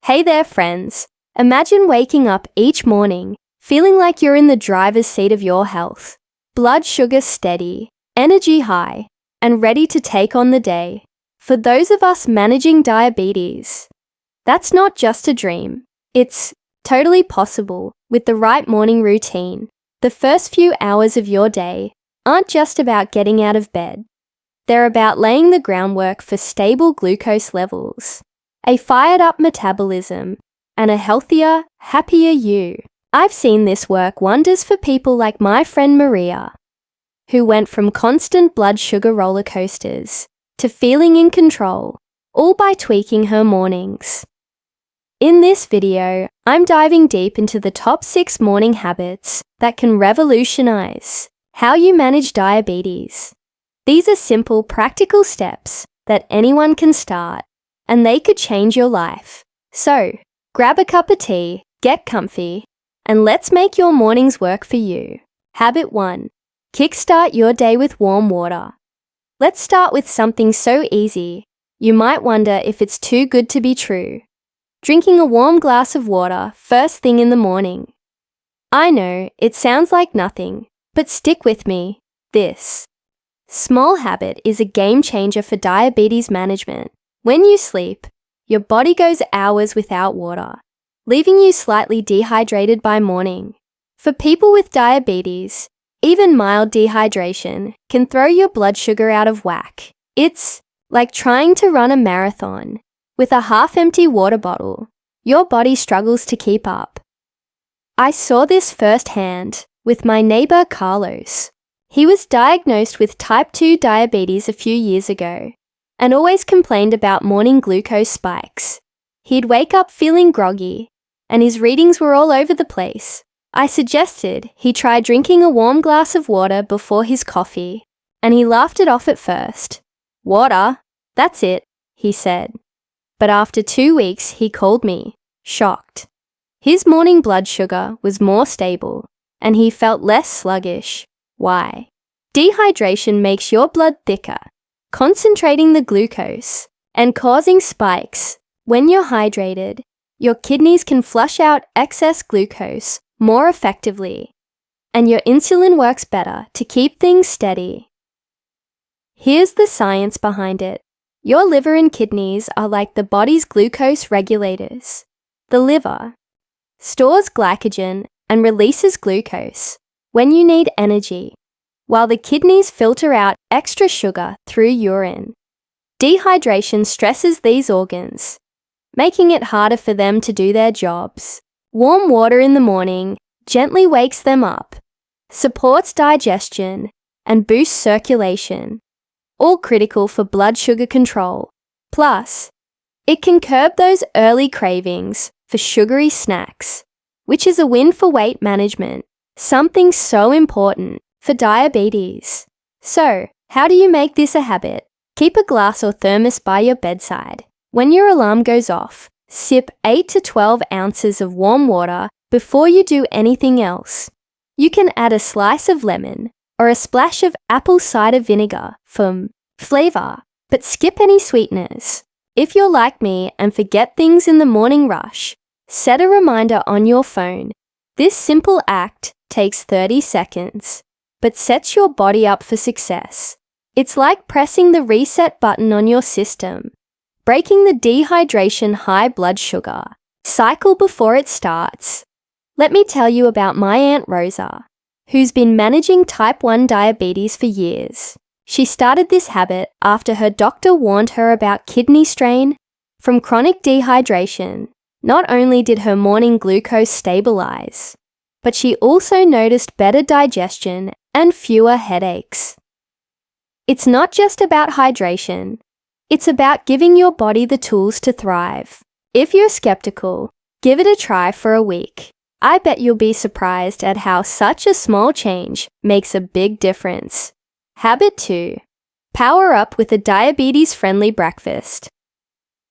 Hey there, friends. Imagine waking up each morning feeling like you're in the driver's seat of your health. Blood sugar steady, energy high, and ready to take on the day. For those of us managing diabetes, that's not just a dream. It's totally possible with the right morning routine. The first few hours of your day aren't just about getting out of bed. They're about laying the groundwork for stable glucose levels, a fired-up metabolism, and a healthier, happier you. I've seen this work wonders for people like my friend Maria, who went from constant blood sugar roller coasters to feeling in control, all by tweaking her mornings. In this video, I'm diving deep into the top 6 morning habits that can revolutionize how you manage diabetes. These are simple, practical steps that anyone can start, and they could change your life. So, grab a cup of tea, get comfy, and let's make your mornings work for you. Habit 1. Kickstart your day with warm water. Let's start with something so easy, you might wonder if it's too good to be true. Drinking a warm glass of water first thing in the morning. I know, it sounds like nothing, but stick with me. This small habit is a game changer for diabetes management. When you sleep, your body goes hours without water, leaving you slightly dehydrated by morning. For people with diabetes, even mild dehydration can throw your blood sugar out of whack. It's like trying to run a marathon with a half-empty water bottle. Your body struggles to keep up. I saw this firsthand with my neighbor Carlos. He was diagnosed with type 2 diabetes a few years ago and always complained about morning glucose spikes. He'd wake up feeling groggy, and his readings were all over the place. I suggested he try drinking a warm glass of water before his coffee, and he laughed it off at first. "Water? That's it," he said. But after 2 weeks, he called me, shocked. His morning blood sugar was more stable, and he felt less sluggish. Why? Dehydration makes your blood thicker, concentrating the glucose and causing spikes. When you're hydrated, your kidneys can flush out excess glucose more effectively, and your insulin works better to keep things steady. Here's the science behind it. Your liver and kidneys are like the body's glucose regulators. The liver stores glycogen and releases glucose when you need energy, while the kidneys filter out extra sugar through urine. Dehydration stresses these organs, making it harder for them to do their jobs. Warm water in the morning gently wakes them up, supports digestion, and boosts circulation, all critical for blood sugar control. Plus, it can curb those early cravings for sugary snacks, which is a win for weight management, something so important for diabetes. So, how do you make this a habit? Keep a glass or thermos by your bedside. When your alarm goes off, sip 8 to 12 ounces of warm water before you do anything else. You can add a slice of lemon or a splash of apple cider vinegar for flavor, but skip any sweeteners. If you're like me and forget things in the morning rush, set a reminder on your phone. This simple act takes 30 seconds, but sets your body up for success. It's like pressing the reset button on your system, breaking the dehydration high blood sugar cycle before it starts. Let me tell you about my Aunt Rosa, who's been managing type 1 diabetes for years. She started this habit after her doctor warned her about kidney strain from chronic dehydration. Not only did her morning glucose stabilize, but she also noticed better digestion and fewer headaches. It's not just about hydration. It's about giving your body the tools to thrive. If you're skeptical, give it a try for a week. I bet you'll be surprised at how such a small change makes a big difference. Habit 2. Power up with a diabetes-friendly breakfast.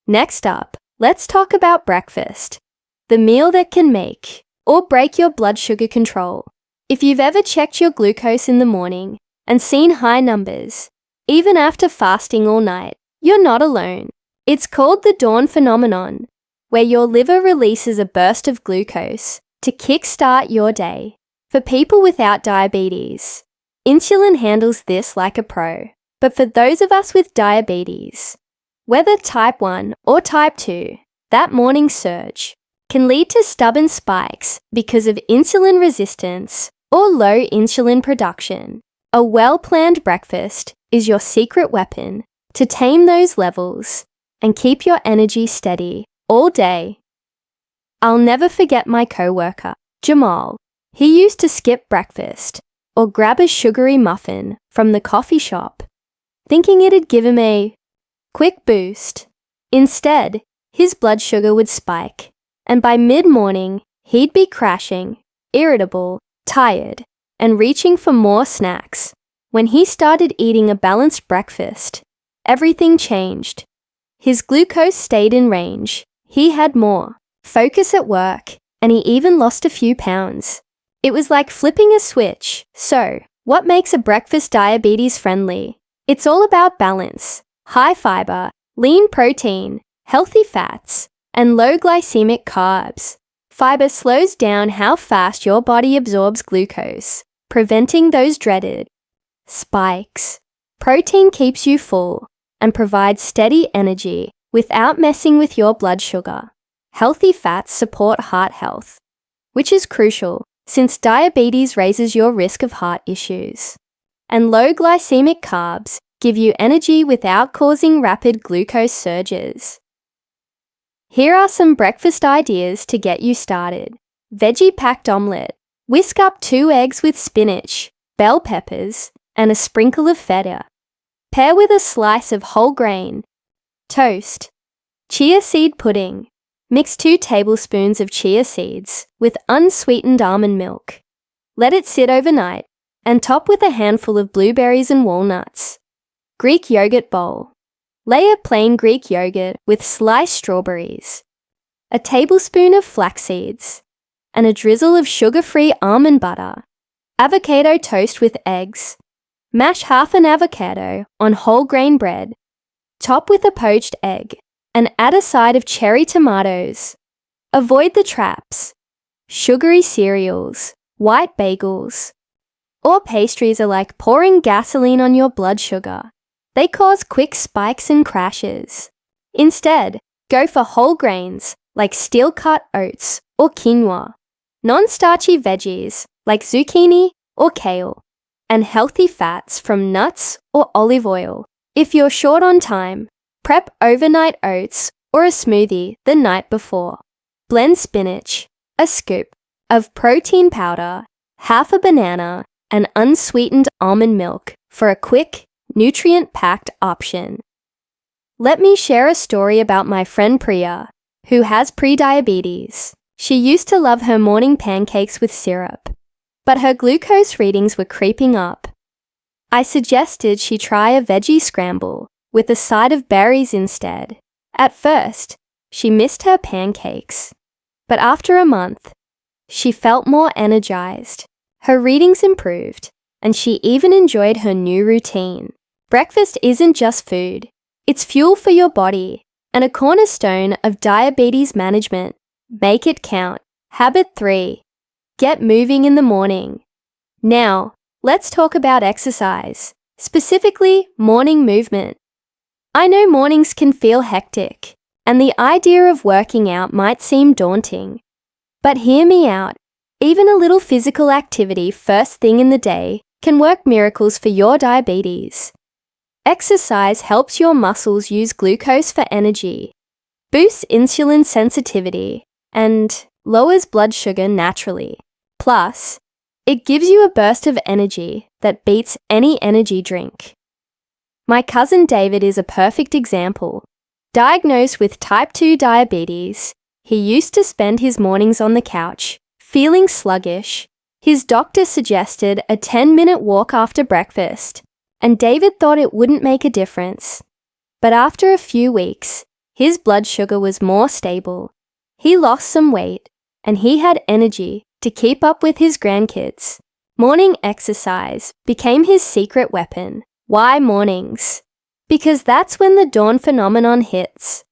Next up, let's talk about breakfast, the meal that can make or break your blood sugar control. If you've ever checked your glucose in the morning and seen high numbers, even after fasting all night, you're not alone. It's called the dawn phenomenon, where your liver releases a burst of glucose to kickstart your day. For people without diabetes, insulin handles this like a pro. But for those of us with diabetes, whether type 1 or type 2, that morning surge can lead to stubborn spikes because of insulin resistance or low insulin production. A well-planned breakfast is your secret weapon to tame those levels and keep your energy steady all day. I'll never forget my coworker, Jamal. He used to skip breakfast or grab a sugary muffin from the coffee shop, thinking it'd give him a quick boost. Instead, his blood sugar would spike, and by mid-morning, he'd be crashing, irritable, tired, and reaching for more snacks. When he started eating a balanced breakfast, everything changed. His glucose stayed in range, he had more focus at work, and he even lost a few pounds. It was like flipping a switch. So, what makes a breakfast diabetes friendly? It's all about balance, high fiber, lean protein, healthy fats, and low glycemic carbs. Fiber slows down how fast your body absorbs glucose, preventing those dreaded spikes. Protein keeps you full and provides steady energy without messing with your blood sugar. Healthy fats support heart health, which is crucial since diabetes raises your risk of heart issues. And low glycemic carbs give you energy without causing rapid glucose surges. Here are some breakfast ideas to get you started. Veggie-packed omelette. Whisk up 2 eggs with spinach, bell peppers, and a sprinkle of feta. Pair with a slice of whole grain toast. Chia seed pudding. Mix 2 tablespoons of chia seeds with unsweetened almond milk. Let it sit overnight and top with a handful of blueberries and walnuts. Greek yogurt bowl. Layer plain Greek yogurt with sliced strawberries, a tablespoon of flax seeds, and a drizzle of sugar-free almond butter. Avocado toast with eggs. Mash half an avocado on whole grain bread. Top with a poached egg and add a side of cherry tomatoes. Avoid the traps. Sugary cereals, white bagels, or pastries are like pouring gasoline on your blood sugar. They cause quick spikes and crashes. Instead, go for whole grains like steel-cut oats or quinoa, non-starchy veggies like zucchini or kale, and healthy fats from nuts or olive oil. If you're short on time, prep overnight oats or a smoothie the night before. Blend spinach, a scoop of protein powder, half a banana, and unsweetened almond milk for a quick, nutrient-packed option. Let me share a story about my friend Priya, who has prediabetes. She used to love her morning pancakes with syrup, but her glucose readings were creeping up. I suggested she try a veggie scramble with a side of berries instead. At first, she missed her pancakes, but after a month, she felt more energized. Her readings improved, and she even enjoyed her new routine. Breakfast isn't just food, it's fuel for your body and a cornerstone of diabetes management. Make it count. Habit 3. Get moving in the morning. Now, let's talk about exercise, specifically morning movement. I know mornings can feel hectic, and the idea of working out might seem daunting. But hear me out. Even a little physical activity first thing in the day can work miracles for your diabetes. Exercise helps your muscles use glucose for energy, boosts insulin sensitivity, and lowers blood sugar naturally. Plus, it gives you a burst of energy that beats any energy drink. My cousin David is a perfect example. Diagnosed with type 2 diabetes, he used to spend his mornings on the couch, feeling sluggish. His doctor suggested a 10-minute walk after breakfast, and David thought it wouldn't make a difference. But after a few weeks, his blood sugar was more stable. He lost some weight, and he had energy to keep up with his grandkids. Morning exercise became his secret weapon. Why mornings? Because that's when the dawn phenomenon hits.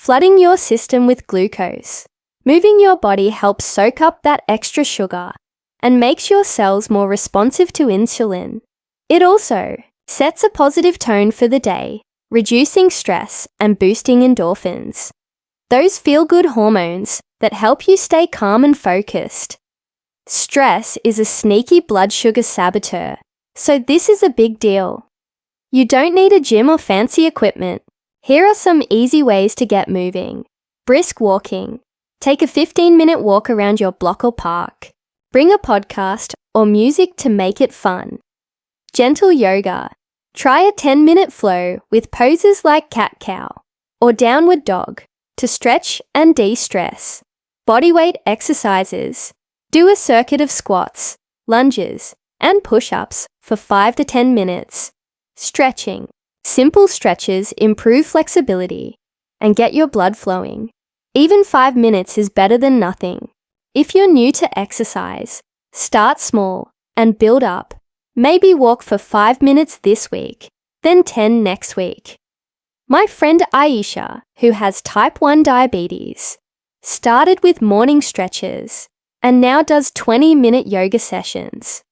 flooding your system with glucose. Moving your body helps soak up that extra sugar and makes your cells more responsive to insulin. It also sets a positive tone for the day, reducing stress and boosting endorphins, those feel-good hormones that help you stay calm and focused. Stress is a sneaky blood sugar saboteur, so this is a big deal. You don't need a gym or fancy equipment. Here are some easy ways to get moving. Brisk walking. Take a 15-minute walk around your block or park. Bring a podcast or music to make it fun. Gentle yoga. Try a 10-minute flow with poses like cat-cow or downward dog to stretch and de-stress. Bodyweight exercises. Do a circuit of squats, lunges, and push-ups for 5 to 10 minutes. Stretching. Simple stretches improve flexibility and get your blood flowing. Even 5 minutes is better than nothing. If you're new to exercise, start small and build up. Maybe walk for 5 minutes this week, then 10 next week. My friend Aisha, who has type 1 diabetes, started with morning stretches and now does 20-minute yoga sessions.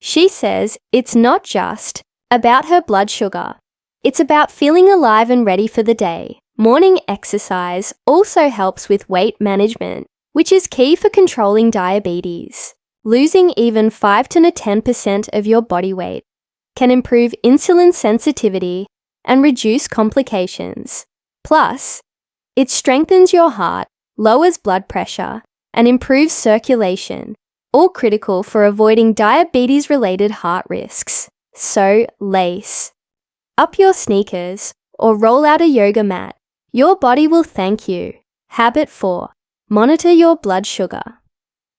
She says it's not just about her blood sugar. It's about feeling alive and ready for the day. Morning exercise also helps with weight management, which is key for controlling diabetes. Losing even 5 to 10% of your body weight can improve insulin sensitivity and reduce complications. Plus, it strengthens your heart, lowers blood pressure, and improves circulation, all critical for avoiding diabetes-related heart risks. So, lace up your sneakers or roll out a yoga mat. Your body will thank you. Habit 4. Monitor your blood sugar.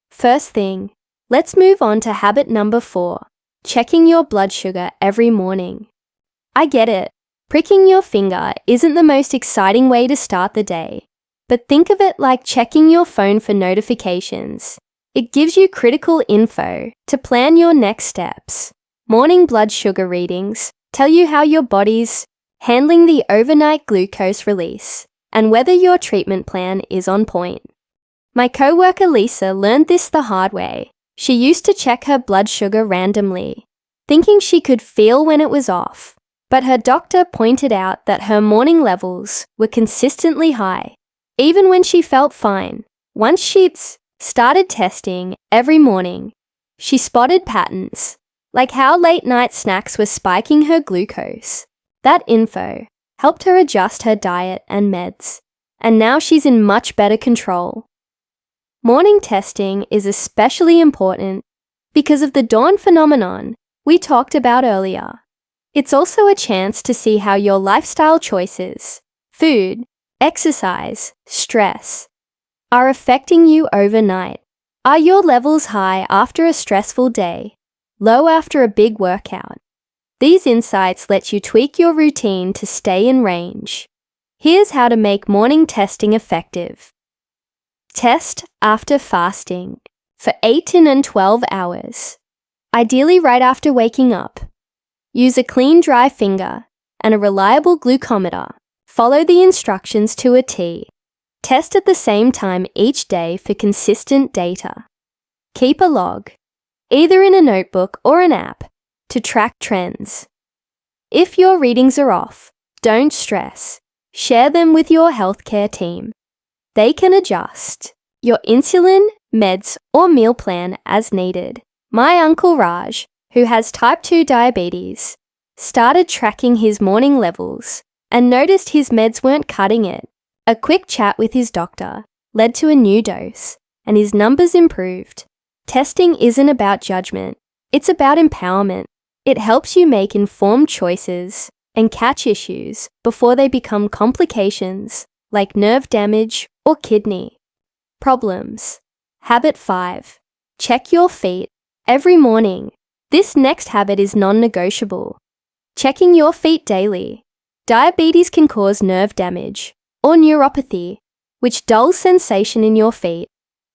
First thing, let's move on to habit number 4, checking your blood sugar every morning. I get it. Pricking your finger isn't the most exciting way to start the day, but think of it like checking your phone for notifications. It gives you critical info to plan your next steps. Morning blood sugar readings tell you how your body's handling the overnight glucose release and whether your treatment plan is on point. My coworker Lisa learned this the hard way. She used to check her blood sugar randomly, thinking she could feel when it was off, but her doctor pointed out that her morning levels were consistently high, even when she felt fine. Once she'd started testing every morning, she spotted patterns, like how late-night snacks were spiking her glucose. That info helped her adjust her diet and meds, and now she's in much better control. Morning testing is especially important because of the dawn phenomenon we talked about earlier. It's also a chance to see how your lifestyle choices, food, exercise, stress, are affecting you overnight. Are your levels high after a stressful day, low after a big workout? These insights let you tweak your routine to stay in range. Here's how to make morning testing effective. Test after fasting for 8 to 12 hours, ideally right after waking up. Use a clean, dry finger and a reliable glucometer. Follow the instructions to a T. Test at the same time each day for consistent data. Keep a log, either in a notebook or an app, to track trends. If your readings are off, don't stress. Share them with your healthcare team. They can adjust your insulin, meds, or meal plan as needed. My Uncle Raj, who has type 2 diabetes, started tracking his morning levels and noticed his meds weren't cutting it. A quick chat with his doctor led to a new dose, and his numbers improved. Testing isn't about judgment, it's about empowerment. It helps you make informed choices and catch issues before they become complications like nerve damage or kidney problems. Habit 5. Check your feet every morning. This next habit is non-negotiable. Checking your feet daily. Diabetes can cause nerve damage or neuropathy, which dulls sensation in your feet.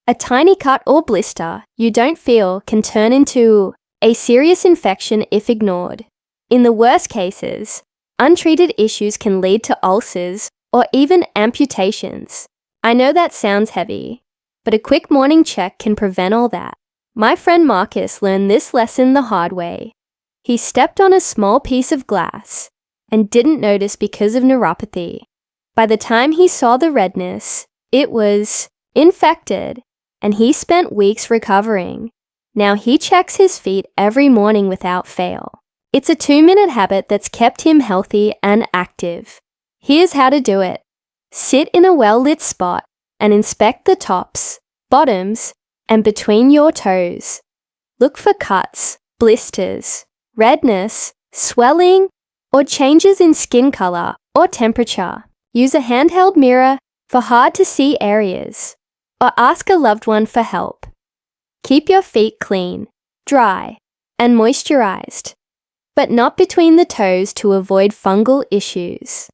A tiny cut or blister you don't feel can turn into a serious infection if ignored. In the worst cases, untreated issues can lead to ulcers or even amputations. I know that sounds heavy, but a quick morning check can prevent all that. My friend Marcus learned this lesson the hard way. He stepped on a small piece of glass and didn't notice because of neuropathy. By the time he saw the redness, it was infected, and he spent weeks recovering. Now he checks his feet every morning without fail. It's a 2-minute habit that's kept him healthy and active. Here's how to do it. Sit in a well-lit spot and inspect the tops, bottoms, and between your toes. Look for cuts, blisters, redness, swelling, or changes in skin color or temperature. Use a handheld mirror for hard-to-see areas, or ask a loved one for help. Keep your feet clean, dry, and moisturized, but not between the toes to avoid fungal issues.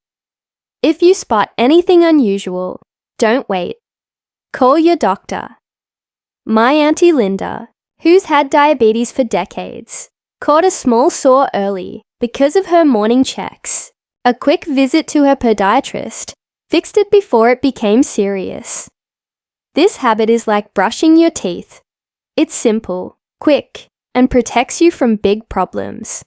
If you spot anything unusual, don't wait. Call your doctor. My Auntie Linda, who's had diabetes for decades, caught a small sore early because of her morning checks. A quick visit to her podiatrist fixed it before it became serious. This habit is like brushing your teeth. It's simple, quick, and protects you from big problems.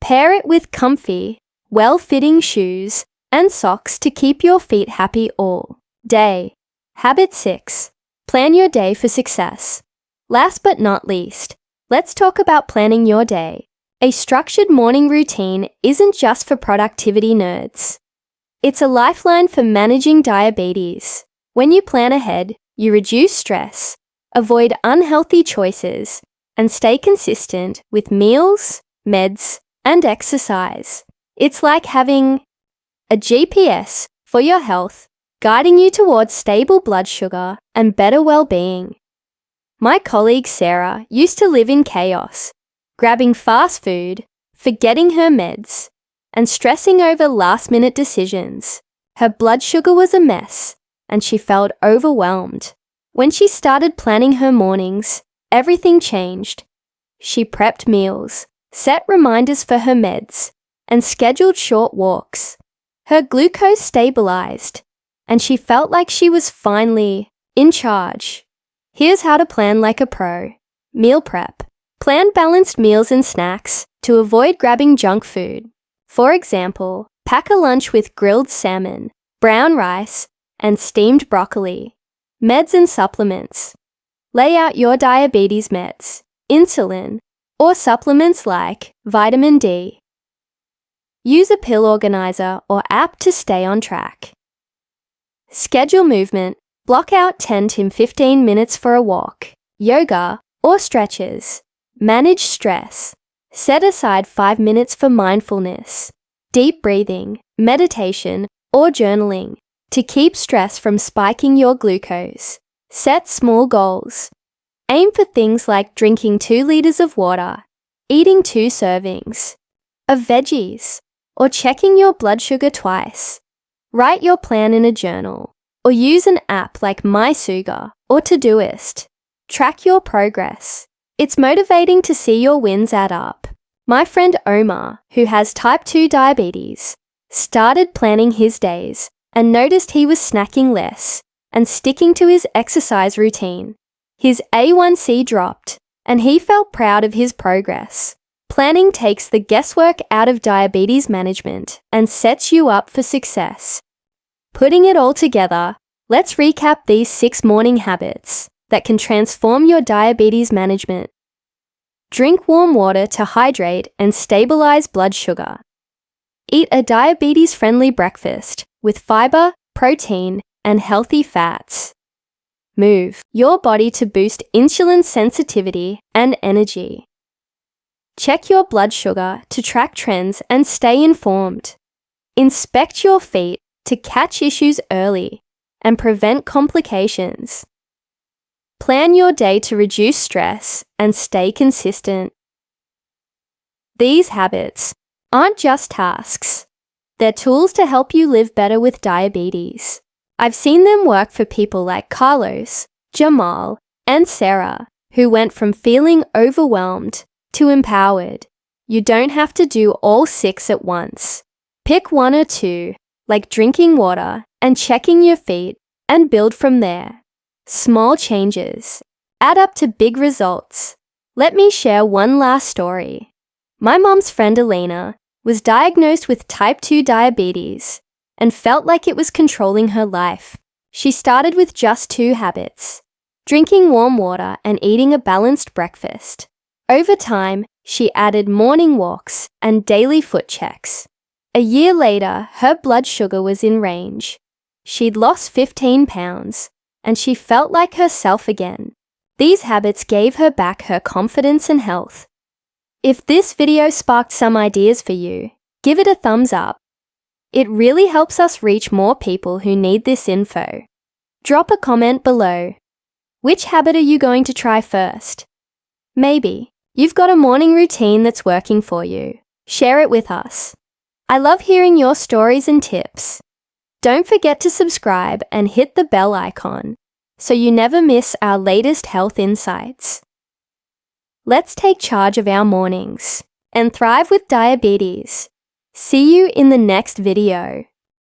Pair it with comfy, well-fitting shoes and socks to keep your feet happy all day. Habit 6. Plan your day for success. Last but not least, let's talk about planning your day. A structured morning routine isn't just for productivity nerds. It's a lifeline for managing diabetes. When you plan ahead, you reduce stress, avoid unhealthy choices, and stay consistent with meals, meds, and exercise. It's like having a GPS for your health, guiding you towards stable blood sugar and better well-being. My colleague Sarah used to live in chaos, grabbing fast food, forgetting her meds, and stressing over last-minute decisions. Her blood sugar was a mess, and she felt overwhelmed. When she started planning her mornings, everything changed. She prepped meals, set reminders for her meds, and scheduled short walks. Her glucose stabilized, and she felt like she was finally in charge. Here's how to plan like a pro. Meal prep. Plan balanced meals and snacks to avoid grabbing junk food. For example, pack a lunch with grilled salmon, brown rice, and steamed broccoli. Meds and supplements. Lay out your diabetes meds, insulin, or supplements like vitamin D. Use a pill organizer or app to stay on track. Schedule movement. Block out 10 to 15 minutes for a walk, yoga, or stretches. Manage stress. Set aside 5 minutes for mindfulness, deep breathing, meditation, or journaling to keep stress from spiking your glucose. Set small goals. Aim for things like drinking 2 liters of water, eating 2 servings of veggies, or checking your blood sugar twice. Write your plan in a journal, or use an app like MySugar or Todoist. Track your progress. It's motivating to see your wins add up. My friend Omar, who has type 2 diabetes, started planning his days and noticed he was snacking less and sticking to his exercise routine. His A1C dropped, and he felt proud of his progress. Planning takes the guesswork out of diabetes management and sets you up for success. Putting it all together, let's recap these 6 morning habits that can transform your diabetes management. Drink warm water to hydrate and stabilize blood sugar. Eat a diabetes-friendly breakfast with fiber, protein, and healthy fats. Move your body to boost insulin sensitivity and energy. Check your blood sugar to track trends and stay informed. Inspect your feet to catch issues early and prevent complications. Plan your day to reduce stress and stay consistent. These habits aren't just tasks. They're tools to help you live better with diabetes. I've seen them work for people like Carlos, Jamal, and Sarah, who went from feeling overwhelmed to empowered. You don't have to do all 6 at once. Pick 1 or 2 like drinking water and checking your feet, and build from there. Small changes add up to big results. Let me share one last story. My mom's friend Elena was diagnosed with type 2 diabetes and felt like it was controlling her life. She started with just 2 habits: drinking warm water and eating a balanced breakfast. Over time, she added morning walks and daily foot checks. A year later, her blood sugar was in range. She'd lost 15 pounds, and she felt like herself again. These habits gave her back her confidence and health. If this video sparked some ideas for you, give it a thumbs up. It really helps us reach more people who need this info. Drop a comment below. Which habit are you going to try first? Maybe you've got a morning routine that's working for you. Share it with us. I love hearing your stories and tips. Don't forget to subscribe and hit the bell icon so you never miss our latest health insights. Let's take charge of our mornings and thrive with diabetes. See you in the next video.